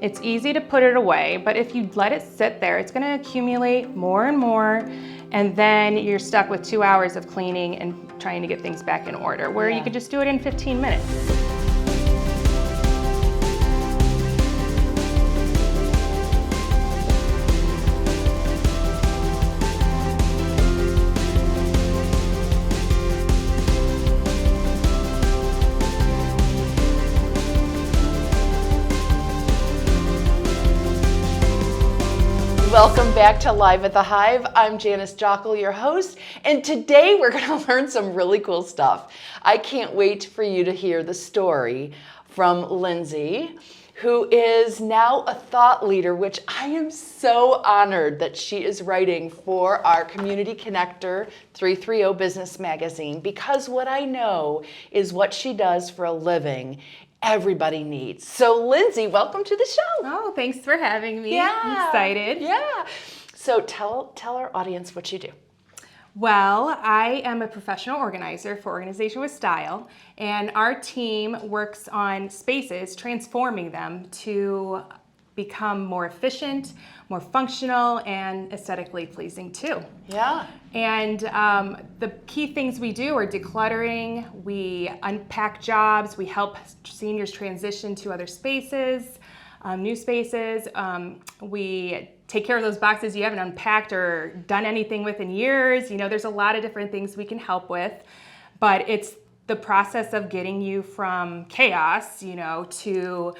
It's easy to put it away, but if you let it sit there, it's gonna accumulate more and more, and then you're stuck with 2 hours of cleaning and trying to get things back in order, where you could just do it in 15 minutes. Welcome back to Live at the Hive. I'm Janice Jokkel, your host, and today we're going to learn some really cool stuff. I can't wait for you to hear the story from Lindsey, who is now a thought leader, which I am so honored that she is writing for our Community Connector 330 Business Magazine, because what I know is what she does for a living everybody needs. So Lindsey, welcome to the show. Oh, thanks for having me. Yeah. I'm excited. Yeah. So tell our audience what you do. Well, I am a professional organizer for Organization with Style, and our team works on spaces, transforming them to become more efficient, more functional, and aesthetically pleasing too. Yeah. And the key things we do are decluttering, we unpack jobs, we help seniors transition to other spaces, new spaces. We take care of those boxes you haven't unpacked or done anything with in years. You know, there's a lot of different things we can help with, but it's the process of getting you from chaos, you know, to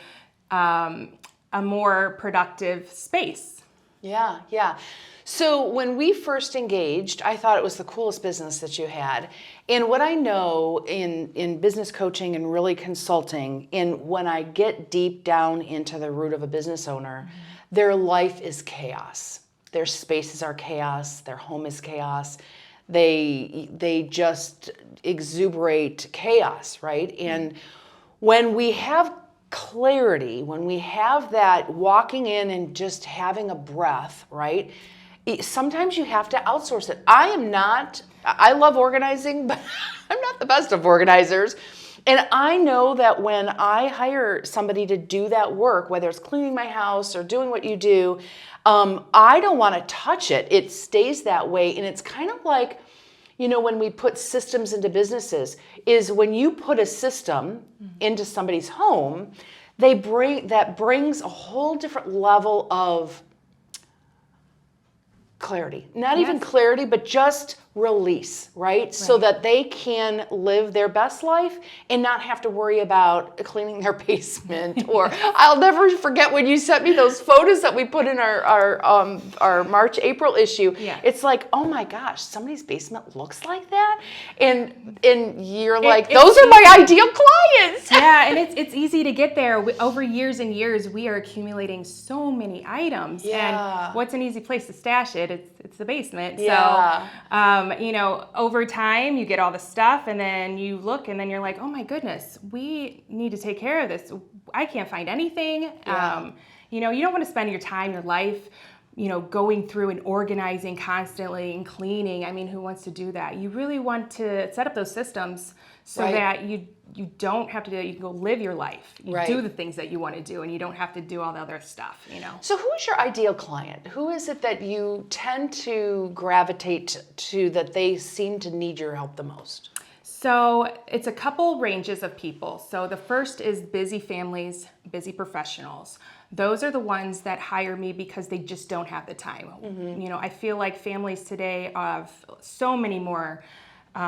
a more productive space. Yeah, yeah. So when we first engaged, I thought it was the coolest business that you had. And what I know in business coaching and really consulting, and when I get deep down into the root of a business owner, their life is chaos. Their spaces are chaos. Their home is chaos. They just exuberate chaos, right? And when we have clarity, when we have that walking in and just having a breath, right? Sometimes you have to outsource it. I love organizing, but I'm not the best of organizers. And I know that when I hire somebody to do that work, whether it's cleaning my house or doing what you do, I don't want to touch it. It stays that way. And it's kind of like, you know, when we put systems into businesses, is when you put a system into somebody's home, that brings a whole different level of clarity. Not even clarity, but just release, right? So that they can live their best life and not have to worry about cleaning their basement. Or I'll never forget when you sent me those photos that we put in our March, April issue. Yeah. It's like, oh my gosh, somebody's basement looks like that? And you're like, those are my ideal clients. Yeah, and it's easy to get there. Over years and years, we are accumulating so many items. Yeah. And what's an easy place to stash it? It's the basement. Yeah. So, you know, over time, you get all the stuff, and then you look, and then you're like, oh my goodness, we need to take care of this. I can't find anything. Yeah. You know, you don't want to spend your time, your life, you know, going through and organizing constantly and cleaning. I mean, who wants to do that? You really want to set up those systems so that you don't have to do it. You can go live your life. You do the things that you want to do, and you don't have to do all the other stuff, you know. So who is your ideal client? Who is it that you tend to gravitate to, that they seem to need your help the most? So it's a couple ranges of people. So the first is busy families, busy professionals. Those are the ones that hire me because they just don't have the time. You know, I feel like families today have so many more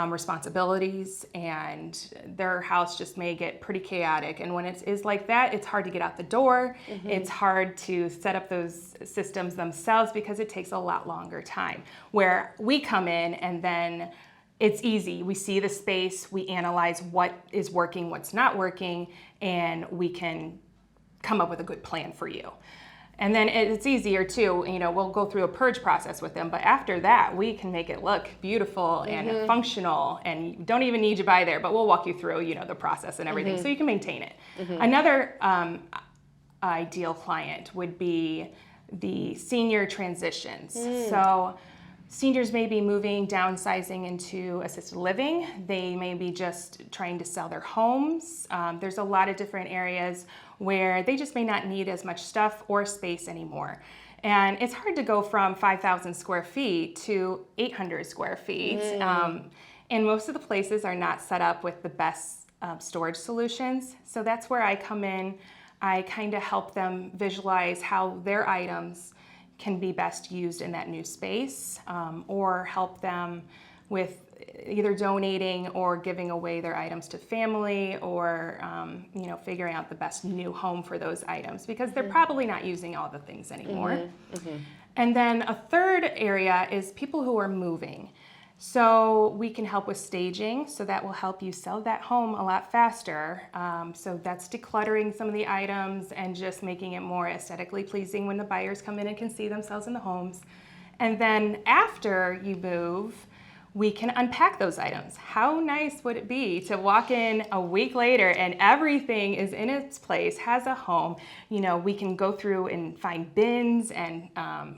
responsibilities, and their house just may get pretty chaotic. And when it is like that, it's hard to get out the door. It's hard to set up those systems themselves because it takes a lot longer time. Where we come in, and then it's easy. We see the space, we analyze what is working, what's not working, and we can come up with a good plan for you. And then it's easier too, you know, we'll go through a purge process with them, but after that, we can make it look beautiful and functional, and don't even need you by there, but we'll walk you through, you know, the process and everything so you can maintain it. Another ideal client would be the senior transitions. So seniors may be moving, downsizing into assisted living. They may be just trying to sell their homes. There's a lot of different areas where they just may not need as much stuff or space anymore. And it's hard to go from 5,000 square feet to 800 square feet. And most of the places are not set up with the best storage solutions. So that's where I come in. I kind of help them visualize how their items can be best used in that new space, or help them with either donating or giving away their items to family, or figuring out the best new home for those items, because they're probably not using all the things anymore. And then a third area is people who are moving. So we can help with staging, so that will help you sell that home a lot faster. So that's decluttering some of the items and just making it more aesthetically pleasing when the buyers come in and can see themselves in the homes. And then after you move, we can unpack those items. How nice would it be to walk in a week later and everything is in its place, has a home? We can go through and find bins and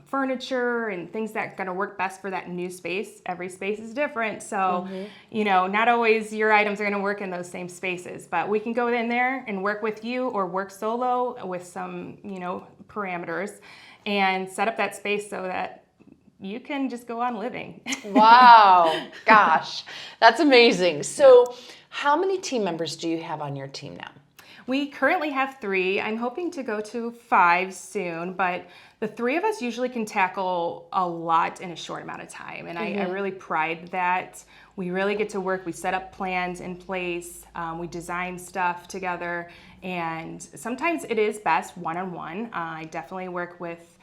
furniture and things that are gonna work best for that new space. Every space is different, so not always your items are gonna work in those same spaces, but we can go in there and work with you or work solo with some parameters and set up that space so that you can just go on living. Wow, gosh, that's amazing. So how many team members do you have on your team now? We currently have 3. I'm hoping to go to 5 soon, but the 3 of us usually can tackle a lot in a short amount of time. And I really pride that. We really get to work. We set up plans in place. We design stuff together. And sometimes it is best one-on-one. I definitely work with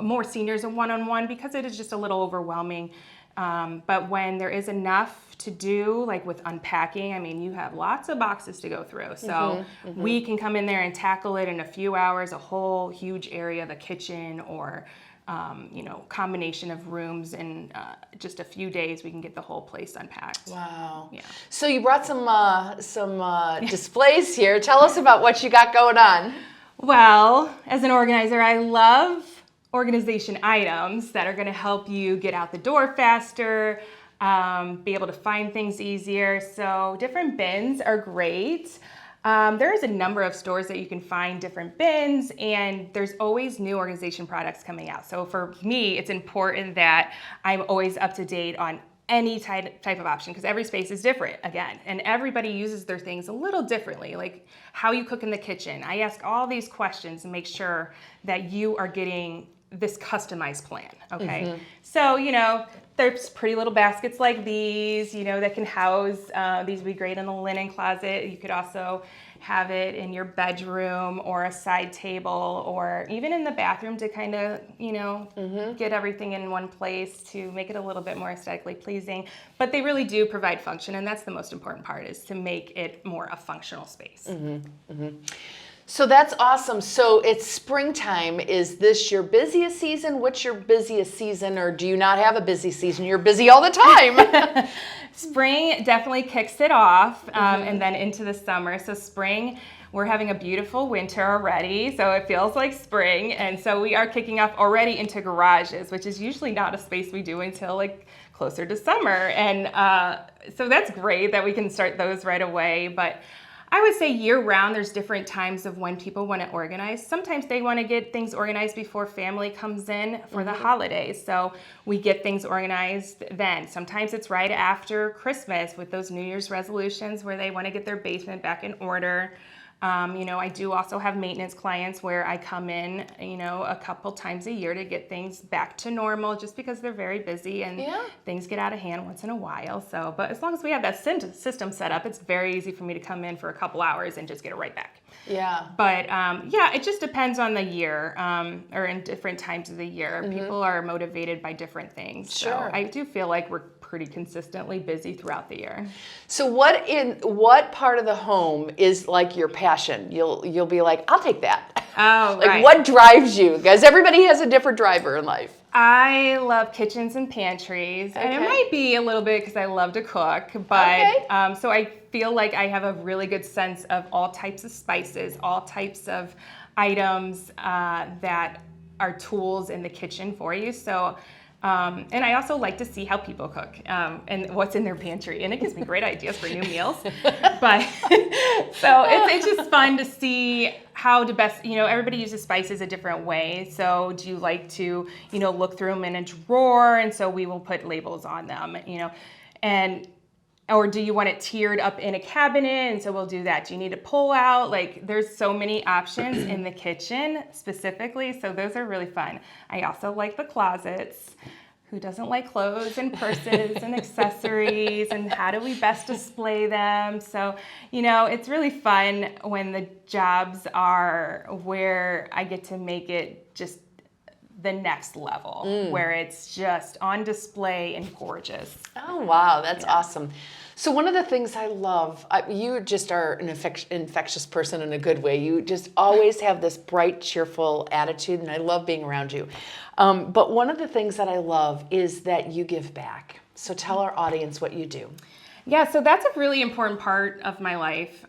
more seniors a one-on-one because it is just a little overwhelming. But when there is enough to do, like with unpacking, I mean, you have lots of boxes to go through. So we can come in there and tackle it in a few hours, a whole huge area, the kitchen, or combination of rooms. In just a few days, we can get the whole place unpacked. Wow. Yeah. So you brought some displays here. Tell us about what you got going on. Well, as an organizer, I love organization items that are going to help you get out the door faster, be able to find things easier. So different bins are great. There's a number of stores that you can find different bins, and there's always new organization products coming out. So for me, it's important that I'm always up to date on any type of option, because every space is different again, and everybody uses their things a little differently, like how you cook in the kitchen. I ask all these questions and make sure that you are getting this customized plan, okay? So, there's pretty little baskets like these, that can house, these would be great in the linen closet. You could also have it in your bedroom or a side table, or even in the bathroom to kind of, get everything in one place to make it a little bit more aesthetically pleasing. But they really do provide function, and that's the most important part, is to make it more a functional space. So that's awesome. So it's springtime. Is this your busiest season? What's your busiest season, or do you not have a busy season? You're busy all the time. Spring definitely kicks it off, and then into the summer. So spring, we're having a beautiful winter already, so it feels like spring. And so we are kicking off already into garages, which is usually not a space we do until like closer to summer. And so that's great that we can start those right away. But I would say year-round, there's different times of when people want to organize. Sometimes they want to get things organized before family comes in for the holidays, so we get things organized then. Sometimes it's right after Christmas with those New Year's resolutions where they want to get their basement back in order. I do also have maintenance clients where I come in, a couple times a year to get things back to normal, just because they're very busy and things get out of hand once in a while. So, but as long as we have that system set up, it's very easy for me to come in for a couple hours and just get it right back. Yeah. But it just depends on the year, or in different times of the year. People are motivated by different things. Sure. So I do feel like we're pretty consistently busy throughout the year. So what part of the home is like your passion? You'll be like, I'll take that. Oh, like right. What drives you? Because everybody has a different driver in life. I love kitchens and pantries, and it might be a little bit because I love to cook, but so I feel like I have a really good sense of all types of spices, all types of items that are tools in the kitchen for you. So And I also like to see how people cook and what's in their pantry. And it gives me great ideas for new meals. But so it's just fun to see how to best, everybody uses spices a different way. So do you like to, look through them in a drawer? And so we will put labels on them, or do you want it tiered up in a cabinet? And so we'll do that. Do you need to pull out? Like, there's so many options in the kitchen specifically. So those are really fun. I also like the closets. Who doesn't like clothes and purses and accessories, and how do we best display them? So, it's really fun when the jobs are where I get to make it just the next level, where it's just on display and gorgeous. Oh, wow. That's awesome. So one of the things I love, you just are an infectious person in a good way. You just always have this bright, cheerful attitude, and I love being around you. But one of the things that I love is that you give back. So tell our audience what you do. Yeah, so that's a really important part of my life.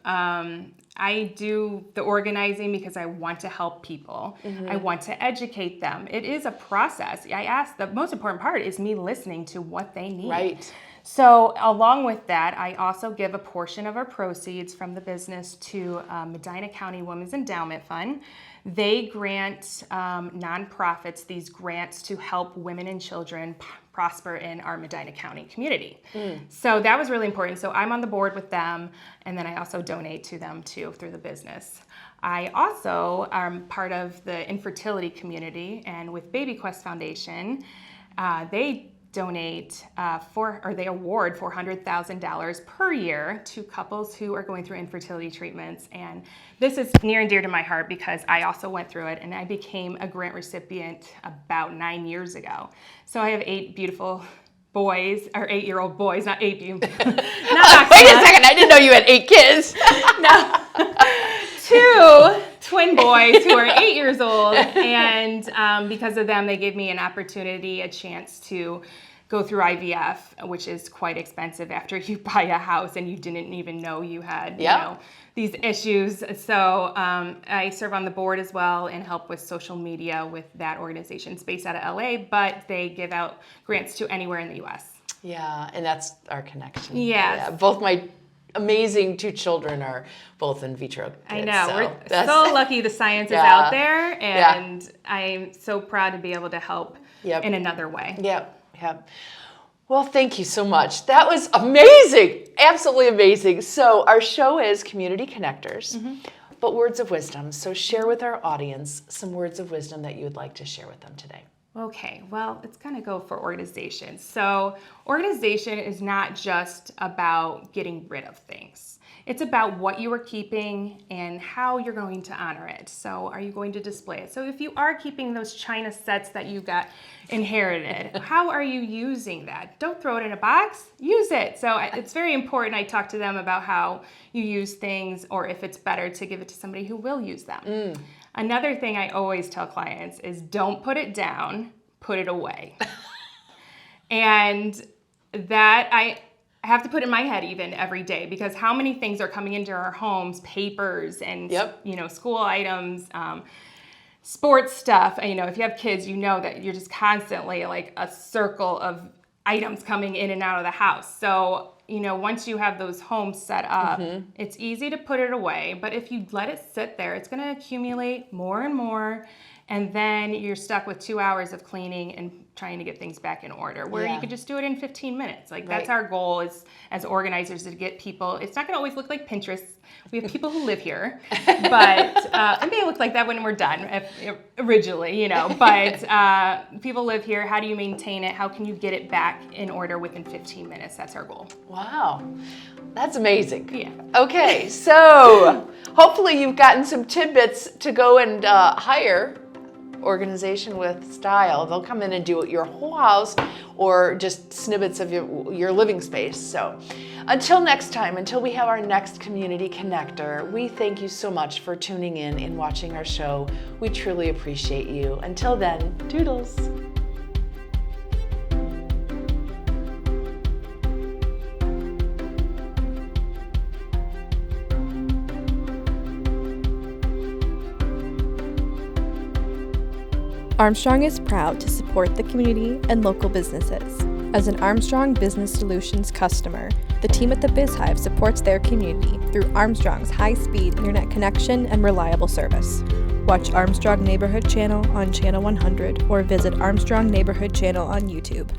I do the organizing because I want to help people. I want to educate them. It is a process. The most important part is me listening to what they need. Right. So along with that, I also give a portion of our proceeds from the business to Medina County Women's Endowment Fund. They grant nonprofits these grants to help women and children prosper in our Medina County community. So that was really important. So I'm on the board with them, and then I also donate to them too through the business. I also am part of the infertility community, and with Baby Quest Foundation, they donate they award $400,000 per year to couples who are going through infertility treatments. And this is near and dear to my heart because I also went through it, and I became a grant recipient about 9 years ago. So I have 8 beautiful boys, or 8-year-old boys, not 8. Wait a second, I didn't know you had 8 kids. No. 2 twin boys who are 8 years old, and because of them, they gave me an opportunity, a chance to go through IVF, which is quite expensive after you buy a house and you didn't even know you had these issues. So I serve on the board as well and help with social media with that organization. It's based out of LA, but they give out grants to anywhere in the US. Yeah, and that's our connection. Yes. Yeah, both my amazing 2 children are both in vitro kids. I know. So we're so lucky the science is out there, and I'm so proud to be able to help in another way. Yep. Well, thank you so much. That was amazing. Absolutely amazing. So our show is Community Connectors, but words of wisdom. So share with our audience some words of wisdom that you would like to share with them today. Okay, well, it's going to go for organization. So organization is not just about getting rid of things. It's about what you are keeping and how you're going to honor it. So are you going to display it? So if you are keeping those china sets that you got inherited, how are you using that? Don't throw it in a box, use it. So it's very important. I talk to them about how you use things, or if it's better to give it to somebody who will use them. Another thing I always tell clients is don't put it down, put it away. And that I have to put in my head even every day, because how many things are coming into our homes, papers and school items, sports stuff. If you have kids, you know that you're just constantly like a circle of items coming in and out of the house. So once you have those homes set up, it's easy to put it away. But if you let it sit there, it's going to accumulate more and more. And then you're stuck with 2 hours of cleaning and trying to get things back in order, where you could just do it in 15 minutes. Like that's our goal is as organizers, to get people. It's not going to always look like Pinterest. We have people who live here, but it may look like that when we're done originally, but people live here. How do you maintain it? How can you get it back in order within 15 minutes? That's our goal. Wow. That's amazing. Yeah. Okay, so hopefully you've gotten some tidbits to go and hire Organization with Style. They'll come in and do your whole house or just snippets of your living space. So until next time, until we have our next Community Connector, we thank you so much for tuning in and watching our show. We truly appreciate you. Until then, toodles. Armstrong is proud to support the community and local businesses. As an Armstrong Business Solutions customer, the team at the BizHive supports their community through Armstrong's high-speed internet connection and reliable service. Watch Armstrong Neighborhood Channel on Channel 100 or visit Armstrong Neighborhood Channel on YouTube.